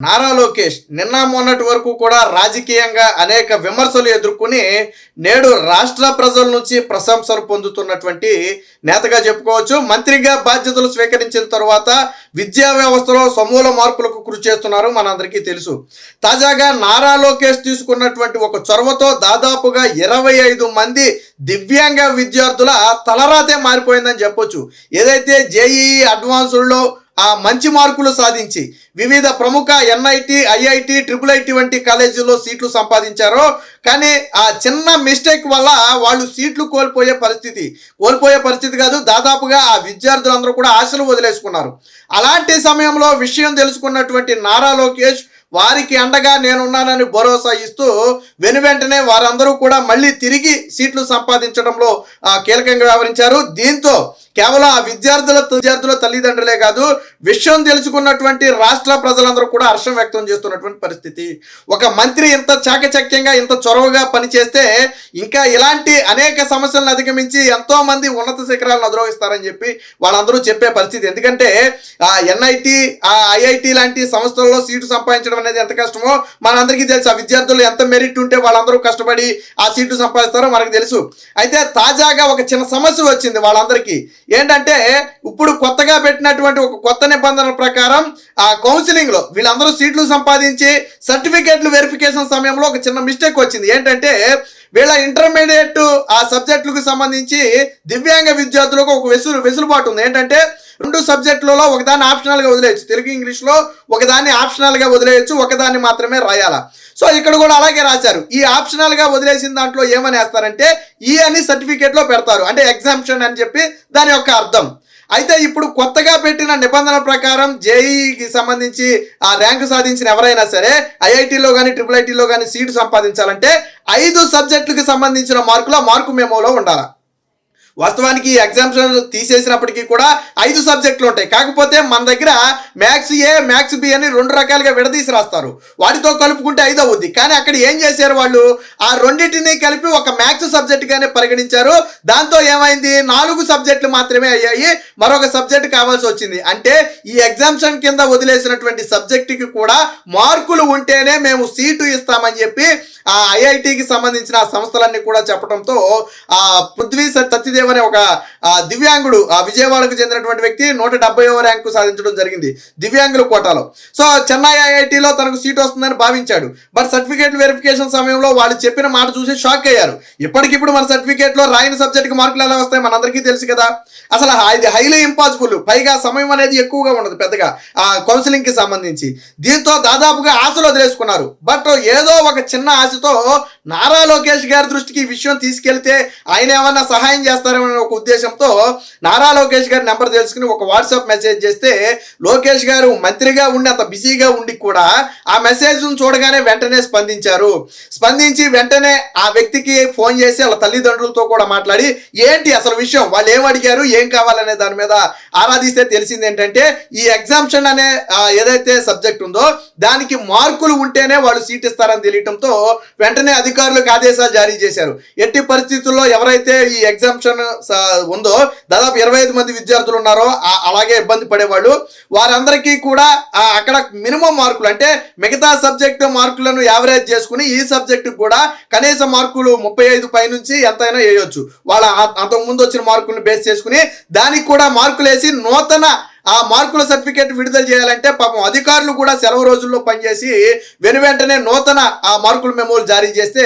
నారా లోకేష్ నిన్న మొన్నటి వరకు కూడా రాజకీయంగా అనేక విమర్శలు ఎదుర్కొని నేడు రాష్ట్ర ప్రజల నుంచి ప్రశంసలు పొందుతున్నటువంటి నేతగా చెప్పుకోవచ్చు. మంత్రిగా బాధ్యతలు స్వీకరించిన తర్వాత విద్యా వ్యవస్థలో సమూల మార్పులకు కృషి చేస్తున్నారు, మనందరికీ తెలుసు. తాజాగా నారా లోకేష్ తీసుకున్నటువంటి ఒక చొరవతో దాదాపుగా 25 మంది దివ్యాంగ విద్యార్థుల తలరాతే మారిపోయిందని చెప్పొచ్చు. ఏదైతే జేఈఈ అడ్వాన్స్డ్లో మంచి మార్కులు సాధించి వివిధ ప్రముఖ ఎన్ఐటి, ఐఐటి, ట్రిపుల్ ఐటి వంటి కాలేజీల్లో సీట్లు సంపాదించారో, కానీ ఆ చిన్న మిస్టేక్ వల్ల వాళ్ళు సీట్లు కోల్పోయే పరిస్థితి కాదు, దాదాపుగా ఆ విద్యార్థులందరూ కూడా ఆశలు వదిలేసుకున్నారు. అలాంటి సమయంలో విషయం తెలుసుకున్నటువంటి నారా లోకేష్ వారికి అండగా నేనున్నానని భరోసా ఇస్తూ వెనువెంటనే వారందరూ కూడా మళ్ళీ తిరిగి సీట్లు సంపాదించడంలో కీలకంగా వ్యవహరించారు. దీంతో కేవలం ఆ విద్యార్థుల తల్లిదండ్రులే కాదు, విషయం తెలుసుకున్నటువంటి రాష్ట్ర ప్రజలందరూ కూడా హర్షం వ్యక్తం చేస్తున్నటువంటి పరిస్థితి. ఒక మంత్రి ఇంత చాకచక్యంగా ఇంత చొరవగా పనిచేస్తే ఇంకా ఇలాంటి అనేక సమస్యలను అధిగమించి ఎంతో మంది ఉన్నత శిఖరాలను అధిరోహిస్తారని చెప్పి వాళ్ళందరూ చెప్పే పరిస్థితి. ఎందుకంటే ఎన్ఐటి, ఐఐటి లాంటి సంస్థల్లో సీటు సంపాదించడం అనేది ఎంత కష్టమో మనందరికీ తెలుసు. ఆ విద్యార్థులు ఎంత మెరిట్ ఉంటే వాళ్ళందరూ కష్టపడి ఆ సీటు సంపాదిస్తారో మనకు తెలుసు. అయితే తాజాగా ఒక చిన్న సమస్య వచ్చింది వాళ్ళందరికీ. ఏంటంటే ఇప్పుడు కొత్తగా పెట్టినటువంటి ఒక కొత్త నిబంధనల ప్రకారం ఆ కౌన్సిలింగ్లో వీళ్ళందరూ సీట్లు సంపాదించి సర్టిఫికేట్లు వెరిఫికేషన్ సమయంలో ఒక చిన్న మిస్టేక్ వచ్చింది. ఏంటంటే వీళ్ళ ఇంటర్మీడియట్ ఆ సబ్జెక్టులకు సంబంధించి దివ్యాంగ విద్యార్థులకు ఒక వెసులుబాటు ఉంది. ఏంటంటే 2 సబ్జెక్టులలో ఒకదాన్ని ఆప్షనల్గా వదిలేయచ్చు, తెలుగు ఇంగ్లీష్లో ఒకదాన్ని ఆప్షనల్గా వదిలేయచ్చు, ఒకదాన్ని మాత్రమే రాయాలా. సో ఇక్కడ కూడా అలాగే రాశారు. ఈ ఆప్షనల్గా వదిలేసిన దాంట్లో ఏమని వేస్తారంటే ఈ అని సర్టిఫికేట్లో పెడతారు, అంటే ఎగ్జామ్షన్ అని చెప్పి దాని యొక్క అర్థం. అయితే ఇప్పుడు కొత్తగా పెట్టిన నిబంధనల ప్రకారం జేఈకి సంబంధించి ఆ ర్యాంకు సాధించిన ఎవరైనా సరే ఐఐటీలో కానీ ట్రిపుల్ ఐటీలో కానీ సీటు సంపాదించాలంటే 5 సబ్జెక్టులకు సంబంధించిన మార్కు మెమోలో ఉండాలి. వాస్తవానికి ఈ ఎగ్జామ్షన్ తీసేసినప్పటికీ కూడా 5 సబ్జెక్టులు ఉంటాయి. కాకపోతే మన దగ్గర మ్యాథ్స్ ఏ, మ్యాథ్స్ బి అని 2 రకాలుగా విడదీసి రాస్తారు, వాటితో కలుపుకుంటే 5 అవుద్ది. కానీ అక్కడ ఏం చేశారు వాళ్ళు, ఆ రెండింటినీ కలిపి ఒక మ్యాథ్స్ సబ్జెక్టుగానే పరిగణించారు. దాంతో ఏమైంది, 4 సబ్జెక్టులు మాత్రమే అయ్యాయి, మరొక సబ్జెక్టు కావాల్సి వచ్చింది. అంటే ఈ ఎగ్జామ్షన్ కింద వదిలేసినటువంటి సబ్జెక్టుకి కూడా మార్కులు ఉంటేనే మేము సీటు ఇస్తామని చెప్పి ఆ ఐఐటికి సంబంధించిన సంస్థలన్నీ కూడా చెప్పడంతో ఆ పృథ్వీ సత్యదేవ్ అనే ఒక దివ్యాంగుడు, ఆ విజయవాడకు చెందినటువంటి వ్యక్తి 170వ ర్యాంకు సాధించడం జరిగింది దివ్యాంగుల కోటాలో. సో చెన్నై ఐఐటిలో తనకు సీట్ వస్తుందని భావించాడు. బట్ సర్టిఫికేట్ వెరిఫికేషన్ సమయంలో వాళ్ళు చెప్పిన మాట చూసి షాక్ అయ్యారు. ఇప్పటికిప్పుడు మన సర్టిఫికేట్లో రాయని సబ్జెక్టుకి మార్కులు ఎలా వస్తాయి మనందరికీ తెలుసు కదా. అసలు ఇది హైలీ ఇంపాసిబుల్, పైగా సమయం అనేది ఎక్కువగా ఉండదు పెద్దగా ఆ కౌన్సిలింగ్కి సంబంధించి. దీంతో దాదాపుగా ఆశలు వదిలేసుకున్నారు. బట్ ఏదో ఒక చిన్న ఆశతో నారా లోకేష్ గారి దృష్టికి ఈ విషయం తీసుకెళ్తే ఆయన ఏమన్నా సహాయం చేస్తారనే ఒక ఉద్దేశంతో నారా లోకేష్ గారి నెంబర్ తెలుసుకుని ఒక వాట్సాప్ మెసేజ్ చేస్తే లోకేష్ గారు మంత్రిగా ఉండి అంత బిజీగా ఉండి కూడా ఆ మెసేజ్ను చూడగానే వెంటనే స్పందించి వెంటనే ఆ వ్యక్తికి ఫోన్ చేసి వాళ్ళ తల్లిదండ్రులతో కూడా మాట్లాడి ఏంటి అసలు విషయం, వాళ్ళు ఏం అడిగారు, ఏం కావాలనే దాని మీద ఆరాధిస్తే తెలిసింది ఏంటంటే ఈ ఎగ్జామ్షన్ అనే ఏదైతే సబ్జెక్ట్ ఉందో దానికి మార్కులు ఉంటేనే వాళ్ళు సీట్ ఇస్తారని తెలియటంతో వెంటనే అధికారులకు ఆదేశాలు జారీ చేశారు. ఎట్టి పరిస్థితుల్లో ఎవరైతే ఈ ఎగ్జామ్షన్ ఉందో దాదాపు 25 మంది విద్యార్థులు ఉన్నారో అలాగే ఇబ్బంది పడేవాళ్ళు వారందరికీ కూడా అక్కడ మినిమం మార్కులు అంటే మిగతా సబ్జెక్టు మార్కులను యావరేజ్ చేసుకుని ఈ సబ్జెక్టు కూడా కనీస మార్కులు 35 పైనుంచి ఎంతైనా వేయొచ్చు. వాళ్ళ అంతకుముందు వచ్చిన మార్కులను బేస్ చేసుకుని దానికి కూడా మార్కులు వేసి నూతన ఆ మార్కుల సర్టిఫికేట్ విడుదల చేయాలంటే పాపం అధికారులు కూడా సెలవు రోజుల్లో పనిచేసి వెంటనే నూతన ఆ మార్కుల మెమోలు జారీ చేస్తే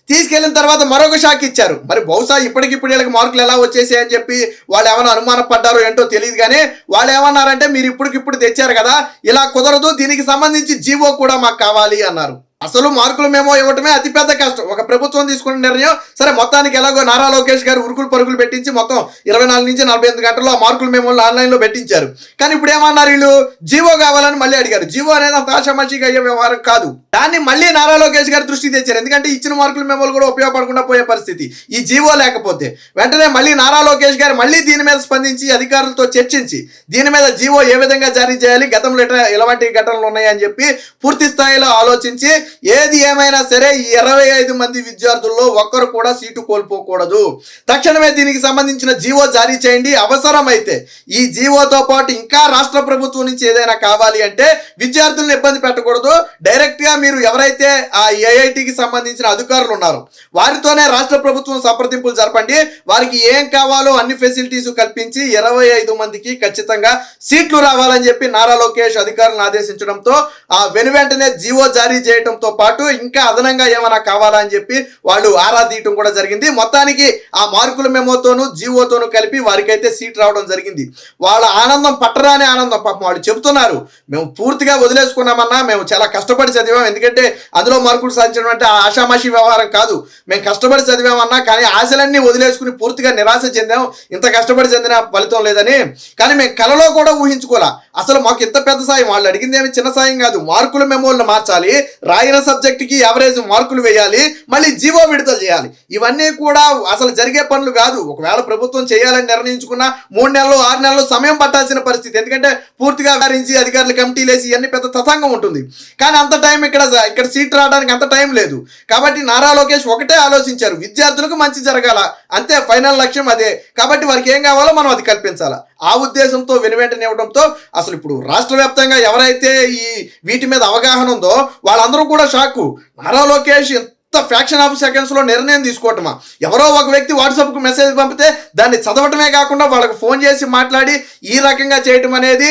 తీసుకెళ్లిన తర్వాత మరొక షాక్ ఇచ్చారు. మరి బహుశా ఇప్పటికిప్పుడు వీళ్ళకి మార్కులు ఎలా వచ్చేసాయి అని చెప్పి వాళ్ళు ఏమైనా అనుమానం పడ్డారో ఏంటో తెలియదు. కానీ వాళ్ళు ఏమన్నారంటే మీరు ఇప్పటికిప్పుడు తెచ్చారు కదా, ఇలా కుదరదు, దీనికి సంబంధించి జీవో కూడా మాకు కావాలి అన్నారు. అసలు మార్కులు మెమో ఇవ్వటమే అతిపెద్ద కష్టం. ఒక ప్రభుత్వం తీసుకున్న నిర్ణయం సరే, మొత్తానికి ఎలాగో నారా లోకేష్ గారు పరుగులు పెట్టించి మొత్తం 24 నుంచి 48 గంటల్లో ఆ మార్కుల మెమోలు ఆన్లైన్లో పెట్టించారు. కానీ ఇప్పుడు ఏమన్నారు, వీళ్ళు జీవో కావాలని మళ్ళీ అడిగారు. జీవో అనేది అంత ఆషామాషిగా అయ్యే వ్యవహారం కాదు. దాన్ని మళ్ళీ నారా లోకేష్ గారి దృష్టికి తెచ్చారు. ఎందుకంటే ఇచ్చిన మార్కుల మెమోలు కూడా ఉపయోగపడకుండా పోయే పరిస్థితి ఈ జీవో లేకపోతే. వెంటనే మళ్ళీ నారా లోకేష్ గారు మళ్ళీ దీని మీద స్పందించి అధికారులతో చర్చించి దీని మీద జీవో ఏ విధంగా జారీ చేయాలి, గతంలో ఇలాంటి ఘటనలు ఉన్నాయని చెప్పి పూర్తి స్థాయిలో ఆలోచించి ఏది ఏమైనా సరే ఈ 25 మంది విద్యార్థుల్లో ఒక్కరు కూడా సీటు కోల్పోకూడదు. తక్షణమే దీనికి సంబంధించిన జీవో జారీ చేయండి. అవసరమైతే ఈ జీవోతో పాటు ఇంకా రాష్ట్ర ప్రభుత్వం నుంచి ఏదైనా కావాలి అంటే విద్యార్థులను ఇబ్బంది పెట్టకూడదు. డైరెక్ట్ గా మీరు ఎవరైతే ఆ ఐఐటికి సంబంధించిన అధికారులు ఉన్నారో వారితోనే రాష్ట్ర ప్రభుత్వం సంప్రదింపులు జరపండి. వారికి ఏం కావాలో అన్ని ఫెసిలిటీస్ కల్పించి 25 మందికి ఖచ్చితంగా సీట్లు రావాలని చెప్పి నారా లోకేష్ అధికారులను ఆదేశించడంతో ఆ వెనువెంటనే జీవో జారీ చేయడంతో పాటు ఇంకా అదనంగా ఏమైనా కావాలా అని చెప్పి వాళ్ళు ఆరా తీయటం కూడా జరిగింది. మొత్తానికి ఆ మార్కుల మెమోతోను జీవోతోను కలిపి వారికైతే సీట్ రావడం జరిగింది. వాళ్ళ ఆనందం పట్టరాని ఆనందం. పాపం వాళ్ళు చెబుతున్నారు, మేము పూర్తిగా వదిలేసుకున్నామన్నా, మేము చాలా కష్టపడి చదివాం, ఎందుకంటే అందులో మార్కులు సాధించడం అంటే ఆషామాషి వ్యవహారం కాదు. మేము కష్టపడి చదివామన్నా, కానీ ఆశలన్నీ వదిలేసుకుని పూర్తిగా నిరాశ చెందాం, ఇంత కష్టపడి చెందిన ఫలితం లేదని. కానీ మేము కలలో కూడా ఊహించుకోలే అసలు మాకు ఇంత పెద్ద సాయం. వాళ్ళు అడిగింది ఏమి చిన్న సాయం కాదు. మార్కుల మెమోలను మార్చాలి, రాయిన సబ్జెక్టుకి యావరేజ్ మార్కులు వేయాలి, మళ్ళీ జీవో విడుదల చేయాలి. ఇవన్నీ కూడా అసలు జరిగే పనులు కాదు. ఒకవేళ ప్రభుత్వం చేయాలని నిర్ణయించుకున్న 3 నెలలు 6 నెలలు సమయం పట్టాల్సిన పరిస్థితి, ఎందుకంటే పూర్తిగా వివరించి అధికారులు కమిటీలు వేసి ఇవన్నీ పెద్ద తతంగం ఉంటుంది. కానీ అంత టైం ఇక్కడ సీట్ రావడానికి అంత టైం లేదు. కాబట్టి నారా లోకేష్ ఒకటే ఆలోచించారు, విద్యార్థులకు మంచి జరగాల, అంతే ఫైనల్ లక్ష్యం అదే. కాబట్టి వారికి ఏం కావాలో మనం అది కల్పించాలా. ఆ ఉద్దేశంతో వెనువెంటనే ఇవ్వడంతో అసలు ఇప్పుడు రాష్ట్ర వ్యాప్తంగా ఎవరైతే ఈ వీటి మీద అవగాహన ఉందో వాళ్ళందరూ కూడా shock. Nara Lokesh fraction of seconds లో నిర్ణయం తీసుకోవటమా? ఎవరో ఒక వ్యక్తి వాట్సాప్ కు మెసేజ్ పంపితే దాన్ని చదవటమే కాకుండా వాళ్ళకి ఫోన్ చేసి మాట్లాడి ఈ రకంగా చేయటం అనేది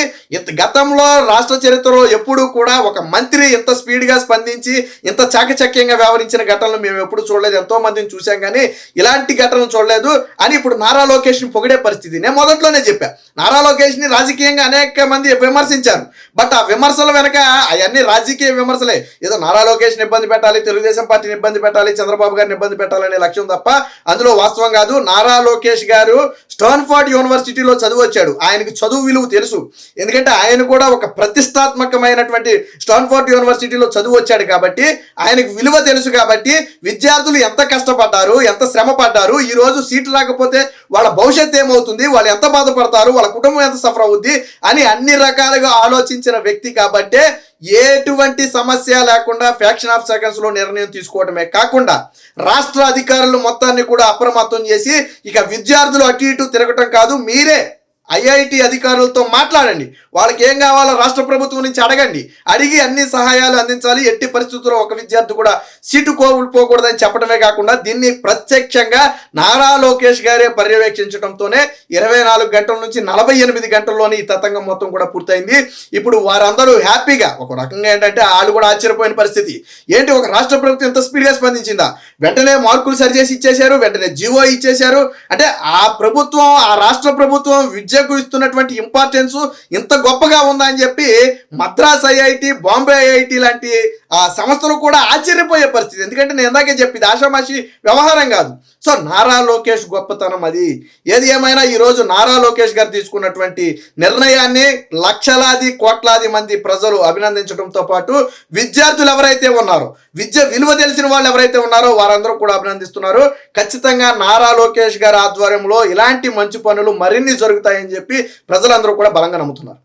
గతంలో రాష్ట్ర చరిత్రలో ఎప్పుడూ కూడా ఒక మంత్రి ఇంత స్పీడ్ గా స్పందించి ఇంత చాకచక్యంగా వ్యవహరించిన ఘటనలు మేము ఎప్పుడు చూడలేదు. ఎంతో మందిని చూసాం కానీ ఇలాంటి ఘటనలు చూడలేదు అని ఇప్పుడు నారా లోకేష్ ని పొగిడే పరిస్థితి. నేను మొదట్లోనే చెప్పా, నారా లోకేష్ ని రాజకీయంగా అనేక మంది విమర్శించారు. బట్ ఆ విమర్శల వెనక అవన్నీ రాజకీయ విమర్శలే. ఏదో నారా లోకేష్ ని ఇబ్బంది పెట్టాలి, తెలుగుదేశం పార్టీని ఇబ్బంది పెట్టాలి, చంద్రబాబు గారిని ఇబ్బంది పెట్టాలనే లక్ష్యం తప్ప అందులో వాస్తవం కాదు. నారా లోకేష్ గారు స్టాన్ఫోర్డ్ యూనివర్సిటీలో చదువు వచ్చాడు. ఆయనకు చదువు విలువ తెలుసు, ఎందుకంటే ఆయన కూడా ఒక ప్రతిష్టాత్మకమైనటువంటి స్టాన్ఫోర్డ్ యూనివర్సిటీలో చదువు వచ్చాడు కాబట్టి ఆయనకు విలువ తెలుసు. కాబట్టి విద్యార్థులు ఎంత కష్టపడ్డారు, ఎంత శ్రమ పడ్డారు, ఈ రోజు సీట్లు రాకపోతే వాళ్ళ భవిష్యత్తు ఏమవుతుంది, వాళ్ళు ఎంత బాధపడతారు, వాళ్ళ కుటుంబం ఎంత సఫర్ అవుద్ది అని అన్ని రకాలుగా ఆలోచించిన వ్యక్తి. కాబట్టే ఎటువంటి సమస్య లేకుండా ఫ్రాక్షన్ ఆఫ్ సెకండ్స్ లో నిర్ణయం తీసుకోవడమే కాకుండా రాష్ట్ర అధికారులు మొత్తాన్ని కూడా అప్రమత్తం చేసి ఇక విద్యార్థులు అటు ఇటు తిరగటం కాదు, మీరే ఐఐటి అధికారులతో మాట్లాడండి, వాళ్ళకి ఏం కావాలో రాష్ట్ర ప్రభుత్వం నుంచి అడగండి, అడిగి అన్ని సహాయాలు అందించాలి. ఎట్టి పరిస్థితుల్లో ఒక విద్యార్థి కూడా సీటు కోల్పోకూడదని చెప్పడమే కాకుండా దీన్ని ప్రత్యక్షంగా నారా లోకేష్ గారే పర్యవేక్షించడంతోనే 24 గంటల నుంచి 48 గంటల్లోనే ఈ తతంగం మొత్తం కూడా పూర్తయింది. ఇప్పుడు వారందరూ హ్యాపీగా, ఒక రకంగా ఏంటంటే వాళ్ళు కూడా ఆశ్చర్యపోయిన పరిస్థితి. ఏంటి, ఒక రాష్ట్ర ప్రభుత్వం ఎంత స్పీడ్గా స్పందించిందా? వెంటనే మార్కులు సరిచేసి ఇచ్చేశారు, వెంటనే జీవో ఇచ్చేశారు. అంటే ఆ ప్రభుత్వం, ఆ రాష్ట్ర ప్రభుత్వం విద్యకు ఇస్తున్నటువంటి ఇంపార్టెన్స్ ఇంత గొప్పగా ఉందా అని చెప్పి మద్రాస్ ఐఐటి, బాంబే ఐఐటి లాంటి ఆ సంస్థలు కూడా ఆశ్చర్యపోయే పరిస్థితి. ఎందుకంటే నేను ఇందాకే చెప్పింది ఆషామాషి వ్యవహారం కాదు. సో నారా లోకేష్ గొప్పతనం అది. ఏది ఏమైనా ఈరోజు నారా లోకేష్ గారు తీసుకున్నటువంటి నిర్ణయాన్ని లక్షలాది కోట్లాది మంది ప్రజలు అభినందించడంతో పాటు విద్యార్థులు ఎవరైతే ఉన్నారో, విద్య విలువ తెలిసిన వాళ్ళు ఎవరైతే ఉన్నారో వారందరూ కూడా అభినందిస్తున్నారు. ఖచ్చితంగా నారా లోకేష్ గారి ఆధ్వర్యంలో ఇలాంటి మంచి పనులు మరిన్ని జరుగుతాయని చెప్పి ప్రజలందరూ కూడా బలంగా నమ్ముతున్నారు.